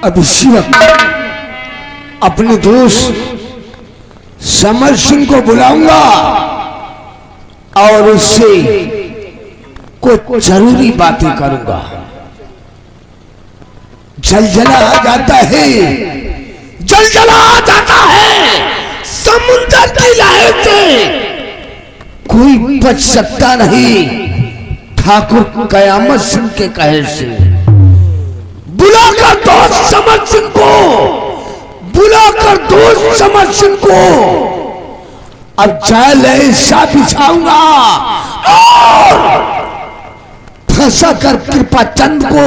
अब इसी वक्त अपने दोस्त समर सिंह को बुलाऊंगा और उससे कुछ जरूरी बातें करूंगा। जलजला आ जाता है, जलजला आ जाता है समुद्र की लहर से, कोई बच सकता नहीं ठाकुर कयामत सिंह के कहर से। बुलाकर दोस्त समर सिंह को, बुलाकर दोस्त समर सिंह को अब जाल ऐसा बिछाऊंगा और फंसा कर कृपा चंद को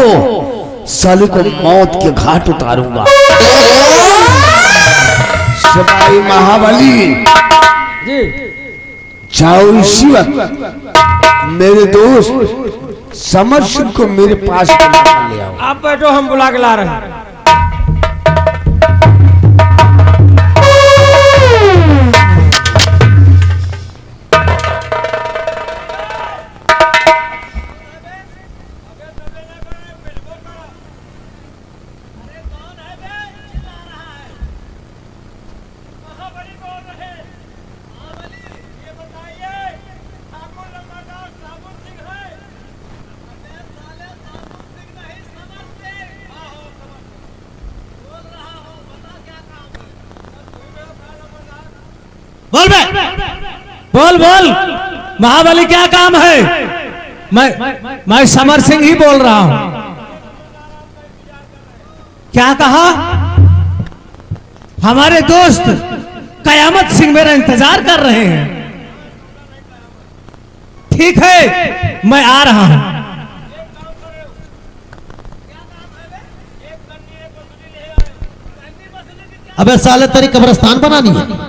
साले को मौत के घाट उतारूंगा। सिपाही महाबली जी, जाओ इसी वक्त मेरे दोस्त समर सिंह को मेरे पास ले आओ। आप बैठो, हम बुला के ला रहे हैं। बोल बे, बोल बोल महाबली क्या काम है? मैं समर सिंह ही बोल रहा हूं। क्या कहा? हमारे दोस्त कयामत सिंह मेरा इंतजार कर रहे हैं। ठीक है, मैं आ रहा हूं। अबे साले तेरी कब्रिस्तान बनानी है।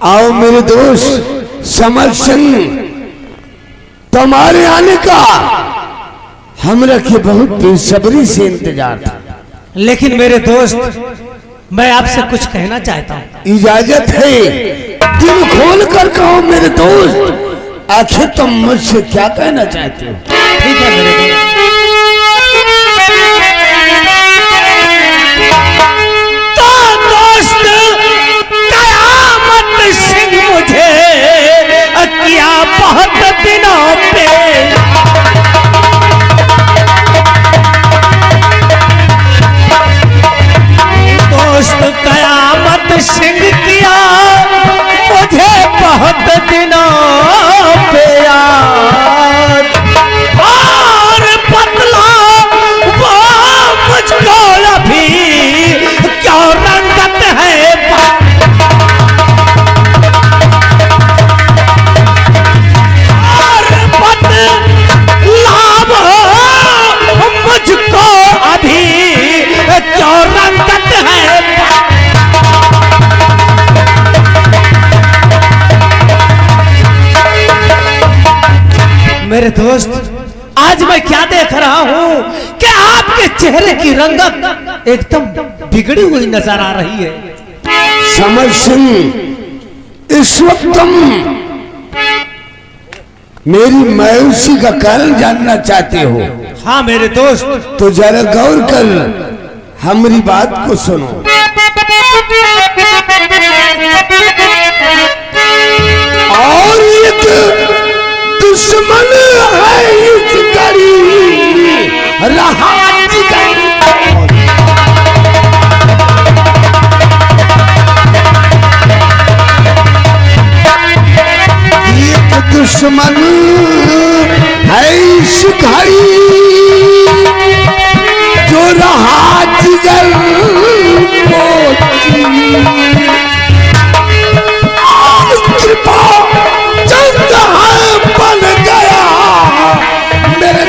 आओ मेरे दोस्त समर सिंह, तुम्हारे आने का हमरा के बहुत बेसब्री से इंतजार था। लेकिन मेरे दोस्त, मैं आपसे कुछ कहना चाहता हूं। इजाजत है? दिल खोल कर कहो मेरे दोस्त, आखिर तुम मुझसे क्या कहना चाहते हो? ठीक है मेरे दोस्त। तो दोस्त कयामत सिंह मुझे किया बहुत दिनों पे, दोस्त कयामत सिंह किया मुझे बहुत दिनों पे याद, और बदला वो मुझको अभी क्यों रंगत है। और बदला वो मुझको अभी क्यों रंगत है। मेरे दोस्त, आज मैं क्या देख रहा हूं कि आपके चेहरे की रंगत एकदम बिगड़ी हुई नजर आ रही है। समर सिंह, इस वक्त तुम मेरी मायूसी का कारण जानना चाहते हो? हाँ मेरे दोस्त। तो जरा गौर कर हमारी बात को सुनो। और एक दुश्मन है इस गरीब रहा दुश्मन है इस घड़ी जो रहा जिगर को कृपा चंद है बन गया मेरे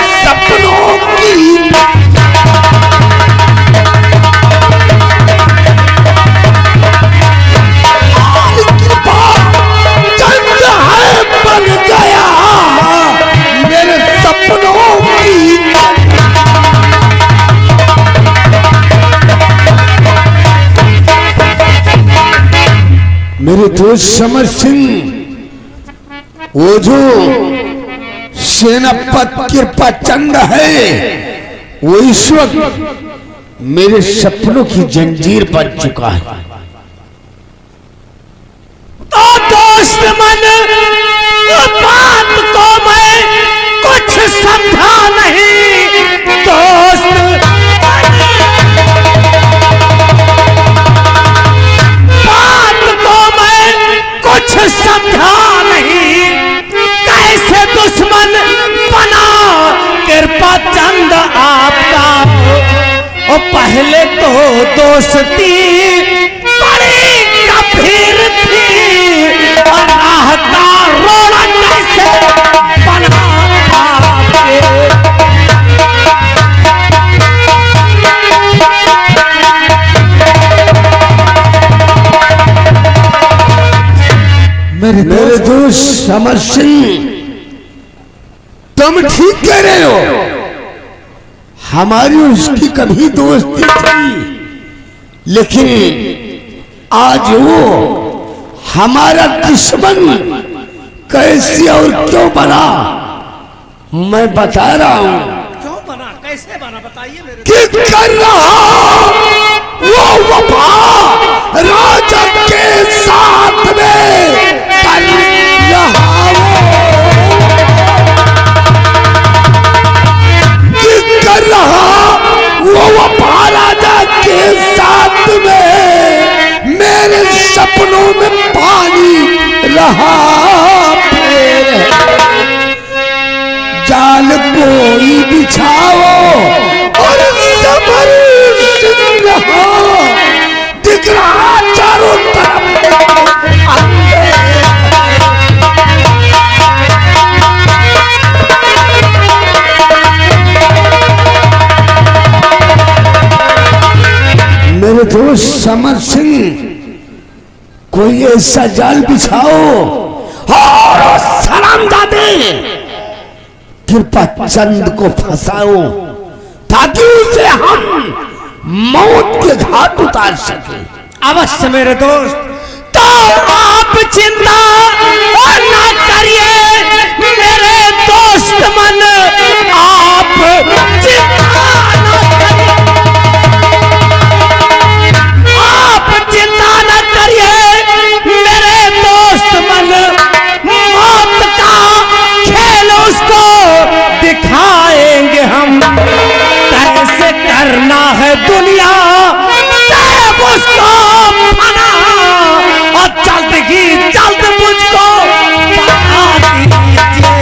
मेरे दोस्त समर सिंह, वो जो सेनापति कृपा चंद है, वो इस वक्त मेरे सपनों की जंजीर बन चुका है। तो दोस्त मन, बात को मैं कुछ समझा नहीं। दोस्त बात को मैं कुछ समझा नहीं। कैसे दुश्मन बना कृपा चंद आपका। और पहले तो दोस्ती बड़ी गंभीर थी, और राह का रोड़ा कैसे बना आपके। मेरे दोस्त समर सिंह, तुम ठीक कह रहे हो। हमारी उसकी कभी दोस्ती थी, लेकिन आज वो हमारा दुश्मन कैसे और क्यों बना, मैं बता रहा हूं। क्यों बना, कैसे बना, बताइए मेरे। कि कर रहा वो वफा राजा के साथ में कर रहा कर रहा वो वफा राजा के साथ में मेरे सपनों में पानी रहा फिर। जाल कोई बिछाओ और समर सिंह रहा, दिख रहा चारों तरफ। मेरे दोस्त समर सिंह, कोई ऐसा जाल बिछाओ और सलाम दादे कृपा चंद को फंसाओ, ताकि उसे हम मौत के घाट उतार सके। अवश्य मेरे दोस्त, तो आप चिंता ना करिए मेरे दोस्त मन, आप चिंता ना करिए, आप चिंता ना करिए मेरे दोस्त मन। मौत का खेल उसको दिखाएंगे हम, कैसे करना है दुनिया से उसको फना, और जल्द ही जल्द मुझको बता दीजिए।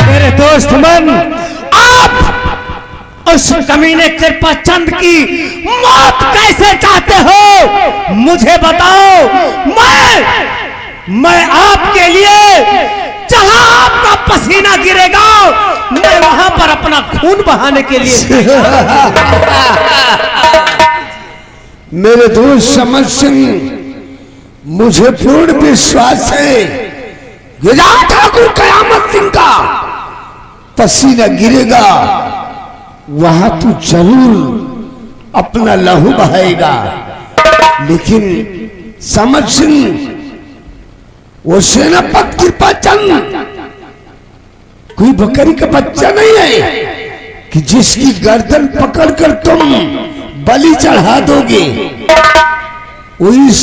मेरे दोस्त मन, आप उस कमीने कृपा चंद की मौत कैसे चाहते हो, मुझे बताओ। मैं आपके लिए जहां आपका पसीना गिरेगा, मैं वहां पर अपना खून बहाने के लिए। मेरे दोस्त समर सिंह, मुझे पूर्ण विश्वास है कि जहां ठाकुर कयामत सिंह का पसीना गिरेगा, वहां तू जरूर अपना लहू बहाएगा। लेकिन समर सिंह, वो सेनापति कृपा चंद कोई बकरी का बच्चा नहीं है कि जिसकी गर्दन पकड़कर तुम बलि चढ़ा दोगे। वो इस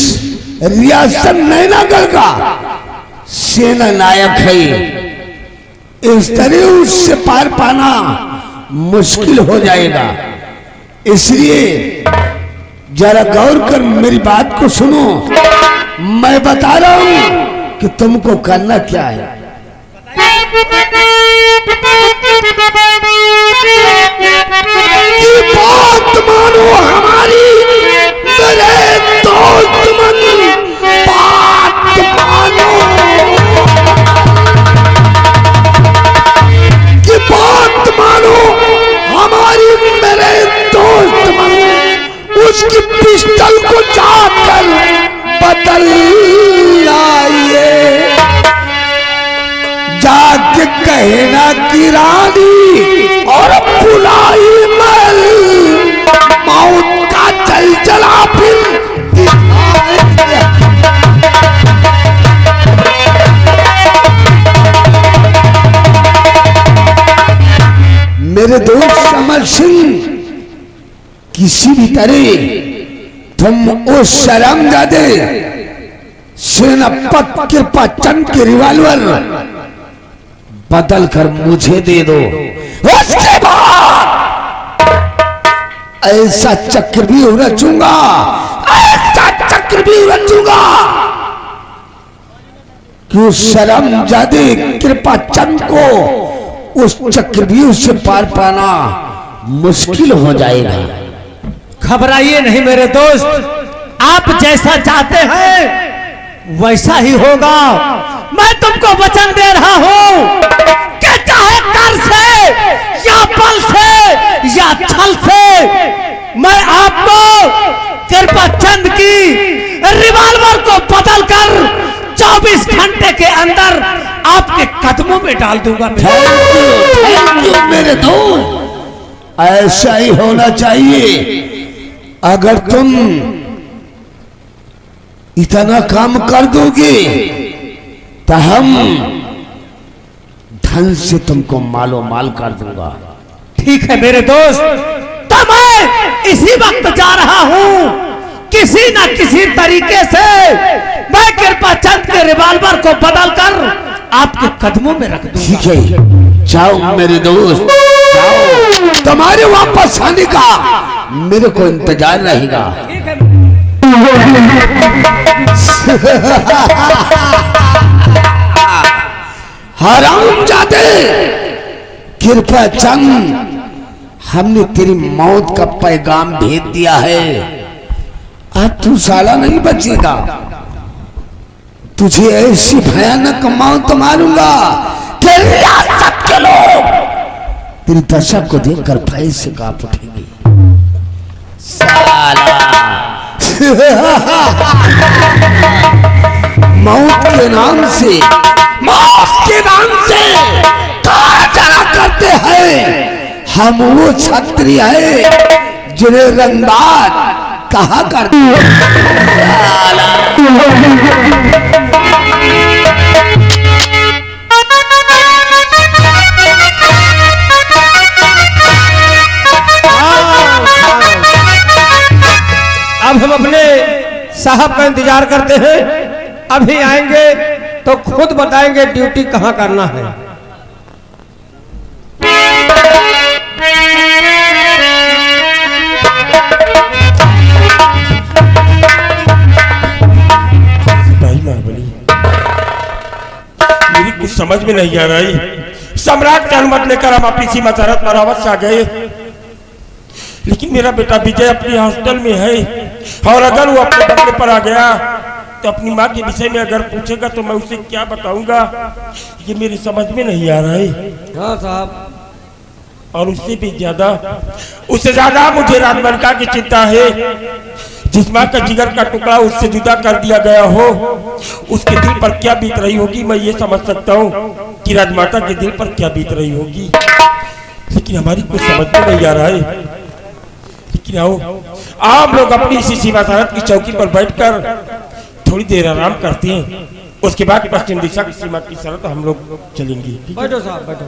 रियासत नैनागढ़ का सेना नायक है। इस तरह उससे पार पाना मुश्किल हो जाएगा। इसलिए जरा गौर कर मेरी बात को सुनो। मैं बता रहा हूं कि तुमको करना क्या है। कि बात मानो हमारी मेरे दोस्त मन, बात मानो कि बात मानो हमारी मेरे दोस्त मन। उसकी पिस्टल को जाकर बदल लाइए, जाके कहना कि रानी और बुला इसी भी तरह तुम उस शर्मजादे सेनापति कृपाचंद के रिवॉल्वर बदल कर मुझे दे दो। उसके बाद ऐसा चक्रव्यूह रचूंगा, ऐसा चक्रव्यूह रचूंगा कि उस शर्मजादे कृपाचंद को उस चक्रव्यूह से पार पाना मुश्किल हो जाएगा। घबराइए नहीं मेरे दोस्त, आप जैसा चाहते हैं वैसा ही होगा। मैं तुमको वचन दे रहा हूं कि चाहे कर से या बल से या छल से मैं आपको कृपाचंद की रिवॉल्वर को बदल कर 24 घंटे के अंदर आपके कदमों में डाल दूंगा। थैंक यू मेरे दोस्त, ऐसा ही होना चाहिए। अगर तुम इतना काम कर दोगे तो हम धन से तुमको मालो माल कर दूंगा। ठीक है मेरे दोस्त, तो मैं इसी वक्त जा रहा हूं, किसी न किसी तरीके से मैं कृपाचंद के रिवॉल्वर को बदल कर आपके कदमों में रख दूंगा। ठीक है, जाओ मेरे दोस्त, जाओ। तुम्हारे वापस आने का मेरे को इंतजार रहेगा। हरामजादे कृपाचंद, हमने तेरी मौत का पैगाम भेज दिया है। अब तू साला नहीं बचेगा। तुझे ऐसी भयानक मौत मारूंगा कि रियासत के लोग तेरी दशा को देखकर भय से कांप उठेंगे। साला मौत के नाम से, मौत के नाम से कहा चला करते हैं हम वो क्षत्रिय है जिन्हें रंगबाज कहा करते हैं। अब हम अपने साहब का इंतजार करते हैं, अभी आएंगे तो खुद बताएंगे ड्यूटी कहां करना है। भाई महाबली, मेरी कुछ समझ में नहीं आ रही। सम्राट की अनुमति लेकर हम अपनी सीमा सरहद पर अवश्य आ गए, लेकिन मेरा बेटा विजय अपनी हॉस्टल में है, और अगर वो अपने बंगले पर आ गया तो अपनी माँ के विषय में अगर पूछेगा तो मैं उसे क्या बताऊंगा, ये मेरी समझ में नहीं आ रहा है। हाँ साहब, और उससे ज्यादा मुझे राजमलका की चिंता है। जिस माँ का जिगर का टुकड़ा उससे जुदा कर दिया गया हो, उसके दिल पर क्या बीत रही होगी। मैं ये समझ सकता हूँ कि राजमाता के दिल पर क्या बीत रही होगी, लेकिन हमारी कुछ समझ में नहीं आ रहा है। लेकिन आओ, आप लोग अपनी इसी सीमा सरहद की चौकी पर बैठकर थोड़ी देर आराम करते हैं, उसके बाद पश्चिम दिशा की सीमा की सरहद हम लोग चलेंगे। बैठो साहब, बैठो।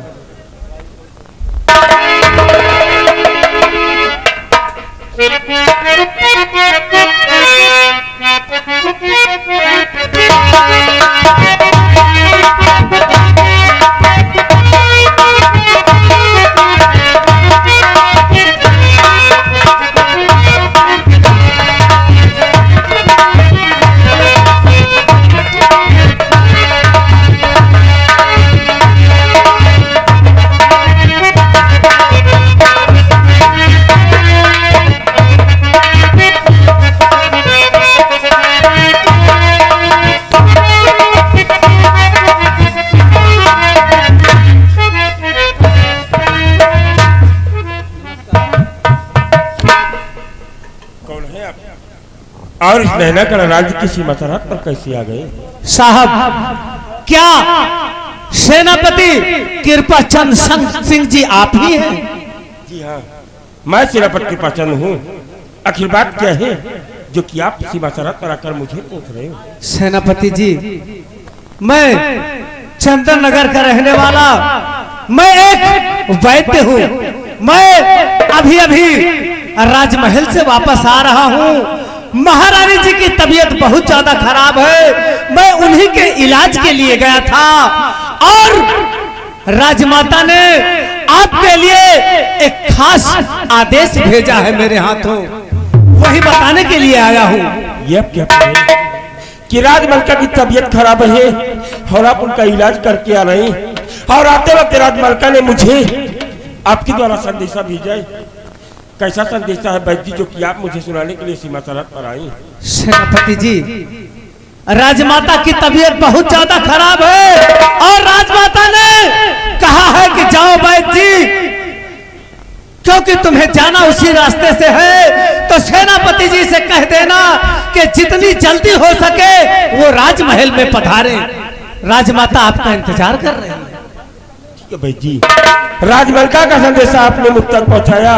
और इस नैनागढ़ राज्य की सीमा सरहद पर कैसे आ गए? साहब, क्या सेनापति कृपाचंद सिंह जी आप ही हैं? जी हाँ, मैं सेनापति कृपाचंद हूँ। आखिर बात क्या है जो कि आप सीमा सरहद पर आकर मुझे पूछ रहे हो? सेनापति जी, मैं चंदन नगर का रहने वाला, मैं एक वैद्य हूँ। मैं अभी अभी राजमहल से वापस आ रहा हूँ। महारानी जी की तबीयत बहुत ज्यादा खराब है। मैं उन्हीं के इलाज के लिए गया था और राजमाता ने आपके लिए एक खास आदेश भेजा है मेरे हाथों, वही बताने के लिए आया हूँ। ये अब क्या करें कि राजमलका की तबीयत खराब है और आप उनका इलाज करके आ रहे हैं, और आते वक्त राजमलका ने मुझे आपके द्वारा संदेशा भेजा है। कैसा संदेशा है वैद्य जी जो कि आप मुझे सुनाने के लिए सीमा सरहद पर आई? सेनापति जी, राजमाता की तबीयत बहुत ज्यादा खराब है और राजमाता ने कहा है कि जाओ वैद्य जी, क्योंकि तुम्हें जाना उसी रास्ते से है, तो सेनापति जी से कह देना कि जितनी जल्दी हो सके वो राजमहल में पधारे। राजमाता आपका इंतजार कर रही है। ठीक है भाई जी, राजमलका का संदेशा आपने मुझ तक पहुंचाया,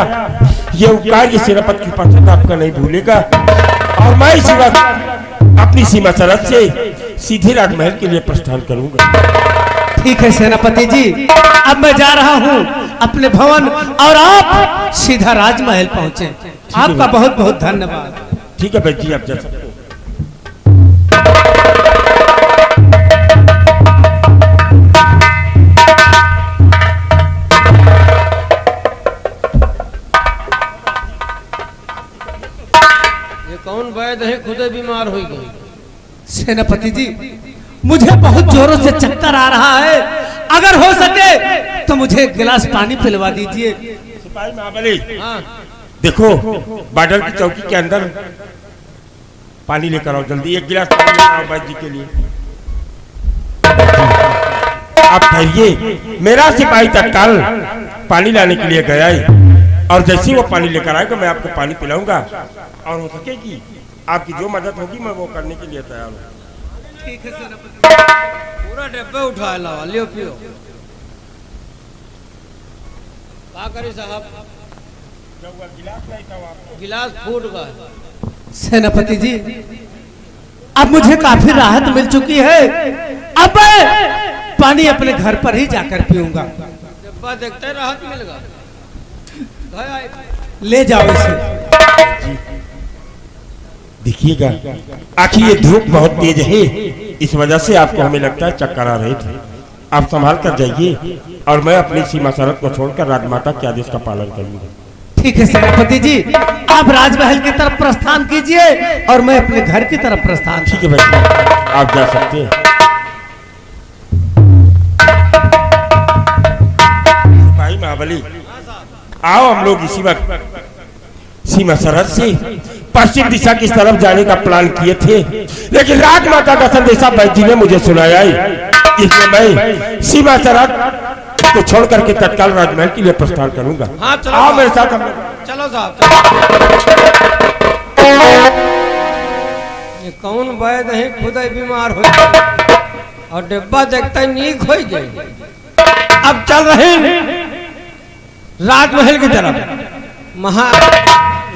ये उपकार ये सेनापति की पसंद आपका नहीं भूलेगा। और मैं इसी वक्त अपनी सीमा सरहद से सीधे राजमहल के लिए प्रस्थान करूंगा। ठीक है सेनापति जी, अब मैं जा रहा हूँ अपने भवन और आप सीधा राजमहल पहुंचे। आपका बहुत बहुत धन्यवाद। ठीक है भाई जी, आप जा सकते हो। कौन वैद्य है खुद बीमार हो गई? सेनापति जी, मुझे बहुत जोरों से चक्कर आ रहा है, अगर हो सके तो मुझे एक गिलास पानी पिलवा दीजिए। सिपाही महाबली, देखो बॉर्डर की चौकी के अंदर पानी लेकर आओ जल्दी, एक गिलास पानी लेकर आओ वैद्य जी के लिए। आप ठहरिए, मेरा सिपाही तत्काल पानी लाने के लिए गया है, और जैसे ही वो पानी लेकर आएगा मैं आपको पानी पिलाऊंगा, और हो सकेगी आपकी जो मदद होगी मैं वो करने के लिए तैयार हूँ। ठीक है सेनापति। पूरा डब्बे उठा लाओ, लियो पियो। क्या करी साहब? गिलास नहीं था आपको? गिलास फूट गया। सेनापति जी, अब मुझे काफी राहत मिल चुकी है, अब मैं पानी अपने घर पर ही जाकर पीऊंगा। डब्बा देखते ही राहत मिलेगा। ले जाओ इसे। देखिएगा, आखिर ये धूप बहुत तेज है, इस वजह से आपको हमें लगता है चक्कर आ रहे थे। आप संभाल कर जाइए और मैं अपनी सीमा सरहद को छोड़कर राजमाता के आदेश का पालन करूंगा। ठीक है सेनापति जी, आप राजमहल की तरफ प्रस्थान कीजिए और मैं अपने घर की तरफ प्रस्थान। ठीक है भाई, आप जा सकते हैं। भाई महाबली, आओ हम लोग इसी वक्त सीमा सरहद से पश्चिम दिशा की तरफ जाने का प्लान किए थे, लेकिन राजमाता का संदेशा वैद्य जी ने मुझे सुनाया है, इसलिए मैं सीमा सरहद को छोड़ करके तत्काल राजमहल के लिए प्रस्थान करूंगा। हाँ, चलो आओ मेरे साथ। चलो साहब। ये कौन वैद्य है खुद ही बीमार हो गए और डिब्बा देखता ही नीक हो गए। अब चल रहे हैं राजमहल की तरफ।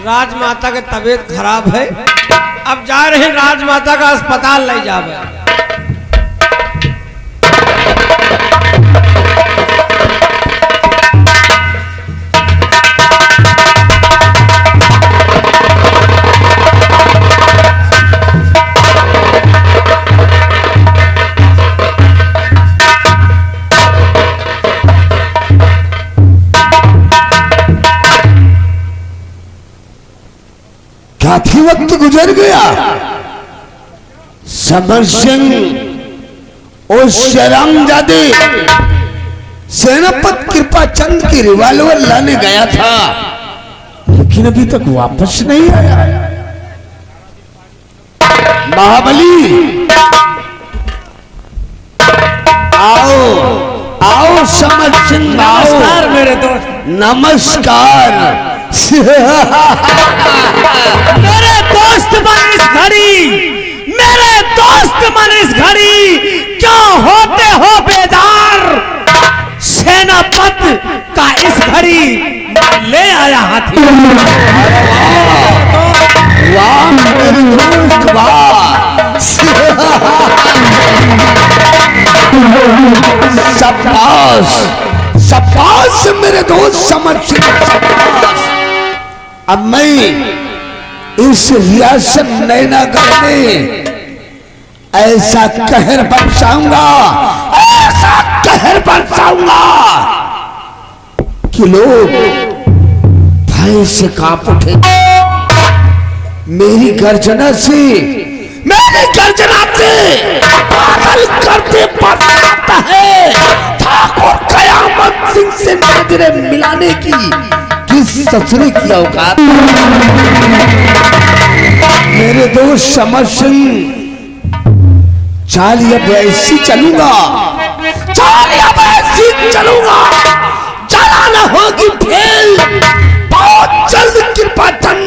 राजमाता की तबीयत खराब है, अब जा रहे हैं राजमाता का अस्पताल ले जावे। काफी वक्त गुजर गया, समर सिंह और शरामजादे सेनापति कृपाचंद की रिवॉल्वर लाने गया था, लेकिन अभी तक वापस नहीं आया। महाबली, आओ आओ समर सिंह, आओ। नमस्कार मेरे दोस्त। नमस्कार। मेरे दोस्त बन इस घड़ी, मेरे दोस्त बन इस घड़ी, क्यों होते हो बेदार? सेनापति का इस घड़ी ले आया हाथी। वाह मेरे दोस्त, वाह। शाबाश शाबाश मेरे दोस्त समर सिंह, शाबाश। अब मैं इस रियासत नैनागढ़ में ऐसा कहर बरसाऊंगा, ऐसा कहर बरसाऊंगा कि लोग भय से कांप उठे। मेरी गर्जना से, मेरी गर्जना से बादल करते बरसाता है। ठाकुर कयामत सिंह से नजरें मिलाने की किस ससुरे की औकात। मेरे दोस्त समर सिंह, चाल अब ऐसी चलूंगा, चाल अब ऐसी चलूंगा, चलाना होगी फेल। बहुत जल्द कृपाटन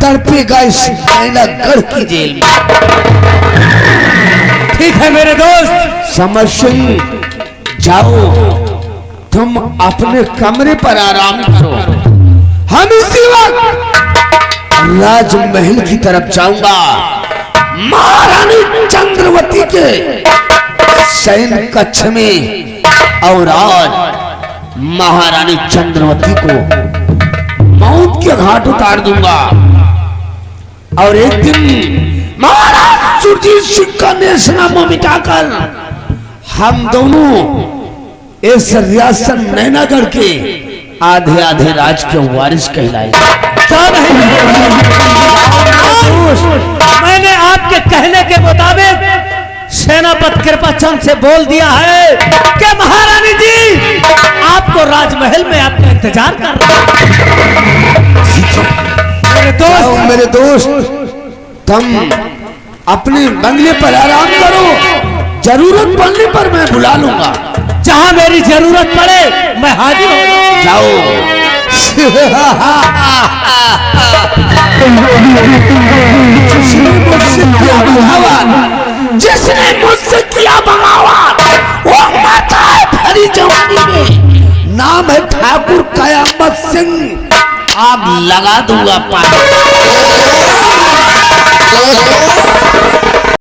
तड़पेगा इस नैनागढ़ की जेल में। ठीक है मेरे दोस्त। समर सिंह, जाओ तुम अपने कमरे पर आराम करो। हम इसी वक्त राजमहल की तरफ जाऊंगा। महारानी चंद्रवती के शयन कक्ष में, और आज महारानी चंद्रवती को मौत के घाट उतार दूंगा। और एक दिन महाराज सुरजीत सिंह का नेशनामा मिटाकर हम दोनों इस रियासत नैनागढ़ के आधे आधे राज के वारिस कहलाएंगे। क्या नहीं? मैंने आपके कहने के मुताबिक सेनापति कृपाचंद से बोल दिया है कि महारानी जी आपको राजमहल में आपका इंतजार कर रहा है। मेरे दोस्त, तुम अपने बंगले पर आराम करो। जरूरत पड़ने पर मैं बुला लूंगा। जहां मेरी जरूरत पड़े मैं हाजिर हूं। जाओ। जिसने मुझसे किया बगावत, वो मरता है भरी जवानी में। नाम है ठाकुर कयामत सिंह। आग लगा दूंगा पानी।